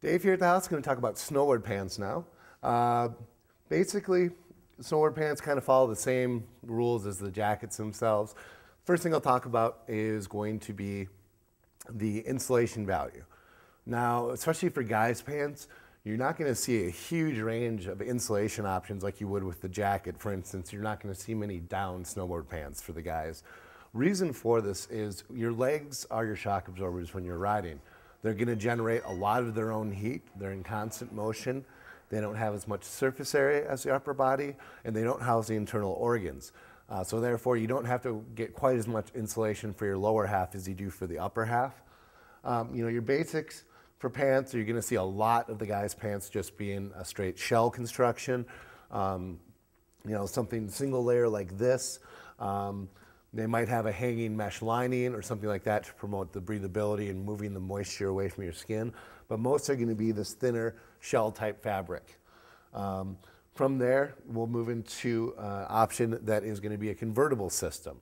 Dave here at the house, going to talk about snowboard pants now. Basically, snowboard pants kind of follow the same rules as the jackets themselves. First thing I'll talk about is going to be the insulation value. Now, especially for guys' pants, you're not going to see a huge range of insulation options like you would with the jacket. For instance, you're not going to see many down snowboard pants for the guys. Reason for this is your legs are your shock absorbers when you're riding. They're going to generate a lot of their own heat. They're in constant motion. They don't have as much surface area as the upper body, and they don't house the internal organs. So therefore, you don't have to get quite as much insulation for your lower half as you do for the upper half. Your basics for pants, you're going to see a lot of the guys' pants just being a straight shell construction. Something single layer like this. They might have a hanging mesh lining or something like that to promote the breathability and moving the moisture away from your skin. But most are going to be this thinner shell type fabric. From there, we'll move into an option that is going to be a convertible system.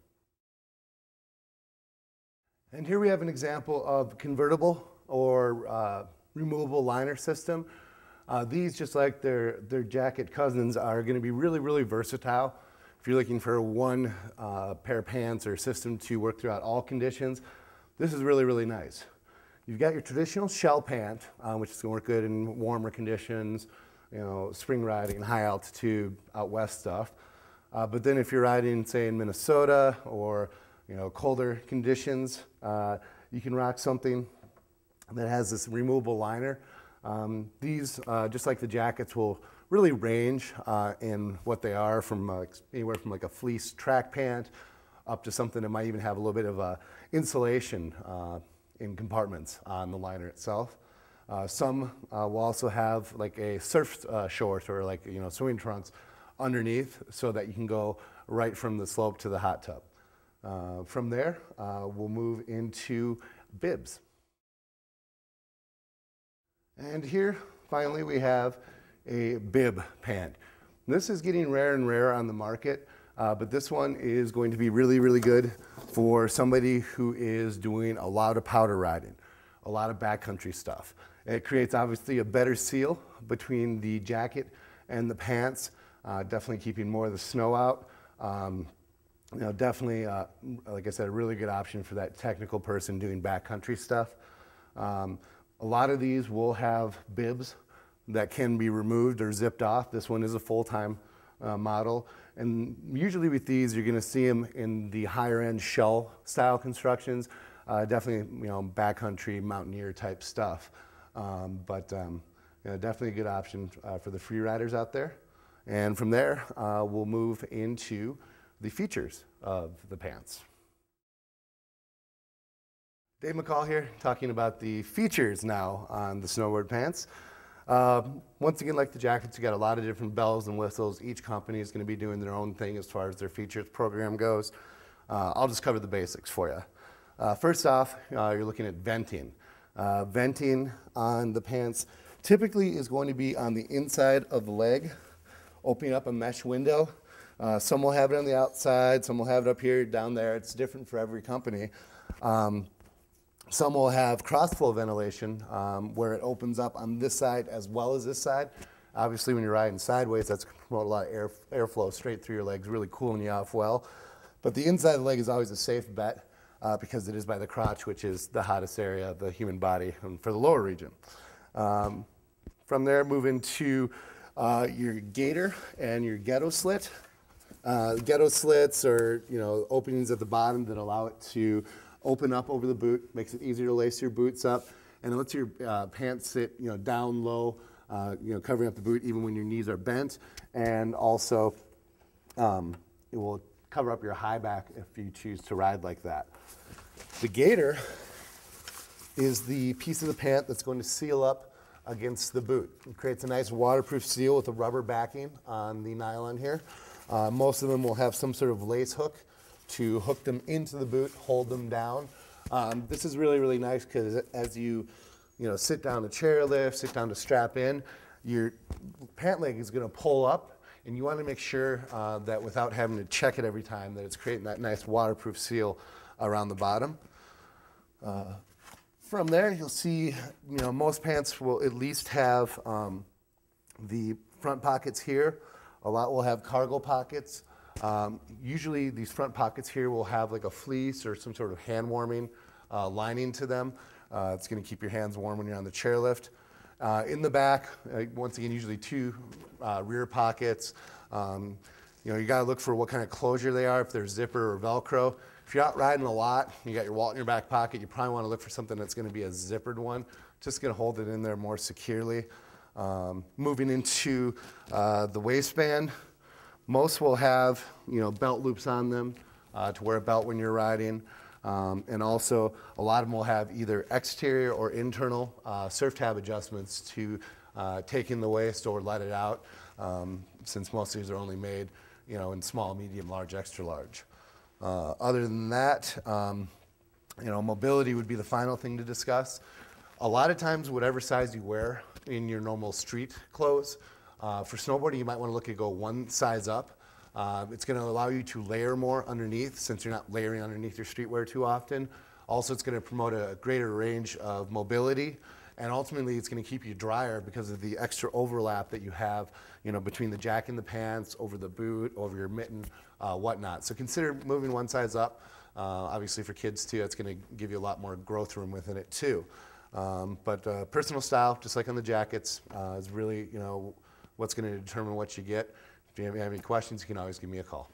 And here we have an example of convertible or removable liner system. These, just like their jacket cousins, are going to be really, really versatile. If you're looking for one pair of pants or system to work throughout all conditions, this is really, really nice. You've got your traditional shell pant, which is going to work good in warmer conditions, spring riding, high altitude, out west stuff. But then if you're riding, say, in Minnesota or colder conditions, you can rock something that has this removable liner. These, just like the jackets, will really range in what they are, from anywhere from like a fleece track pant up to something that might even have a little bit of insulation in compartments on the liner itself. Some will also have like a surf short or like swimming trunks underneath, so that you can go right from the slope to the hot tub. From there, we'll move into bibs. And here, finally, we have a bib pant. This is getting rarer and rarer on the market, but this one is going to be really, really good for somebody who is doing a lot of powder riding, a lot of backcountry stuff. It creates obviously a better seal between the jacket and the pants, definitely keeping more of the snow out. Definitely, like I said, a really good option for that technical person doing backcountry stuff. A lot of these will have bibs that can be removed or zipped off. This one is a full-time model. And usually with these, you're going to see them in the higher end shell style constructions, definitely backcountry mountaineer type stuff. Definitely a good option for the free riders out there. And from there, we'll move into the features of the pants. Dave McCall here, talking about the features now on the snowboard pants. Once again, like the jackets, you got a lot of different bells and whistles. Each company is going to be doing their own thing as far as their features program goes. I'll just cover the basics for you. First off, you're looking at venting. Venting on the pants typically is going to be on the inside of the leg, opening up a mesh window. Some will have it on the outside, some will have it up here, down there. It's different for every company. Some will have cross-flow ventilation, where it opens up on this side as well as this side. Obviously, when you're riding sideways, that's going to promote a lot of airflow straight through your legs, really cooling you off well. But the inside of the leg is always a safe bet because it is by the crotch, which is the hottest area of the human body for the lower region. From there, move into your gaiter and your ghetto slit. Ghetto slits are openings at the bottom that allow it to open up over the boot, makes it easier to lace your boots up, and it lets your pants sit down low, covering up the boot even when your knees are bent, and also it will cover up your high back if you choose to ride like that. The gaiter is the piece of the pant that's going to seal up against the boot. It creates a nice waterproof seal with a rubber backing on the nylon here. Most of them will have some sort of lace hook to hook them into the boot, hold them down. This is really, really nice because as you sit down to chairlift, sit down to strap in, your pant leg is going to pull up, and you want to make sure that without having to check it every time, that it's creating that nice waterproof seal around the bottom. From there, you'll see, most pants will at least have the front pockets here. A lot will have cargo pockets. Usually these front pockets here will have like a fleece or some sort of hand warming lining to them. It's going to keep your hands warm when you're on the chairlift. In the back, once again, usually two rear pockets. You got to look for what kind of closure they are, if they're zipper or Velcro. If you're out riding a lot, you got your wallet in your back pocket, you probably want to look for something that's going to be a zippered one, just going to hold it in there more securely. Moving into the waistband, most will have belt loops on them to wear a belt when you're riding. And also, a lot of them will have either exterior or internal surf tab adjustments to take in the waist or let it out, since most of these are only made in small, medium, large, extra large. Other than that, mobility would be the final thing to discuss. A lot of times, whatever size you wear in your normal street clothes, for snowboarding, you might want to look at go one size up. It's going to allow you to layer more underneath, since you're not layering underneath your streetwear too often. Also, it's going to promote a greater range of mobility, and ultimately it's going to keep you drier because of the extra overlap that you have between the jacket and the pants, over the boot, over your mitten, whatnot. So consider moving one size up. Obviously for kids too, it's going to give you a lot more growth room within it too. But personal style, just like on the jackets, is really what's going to determine what you get. If you have any questions, you can always give me a call.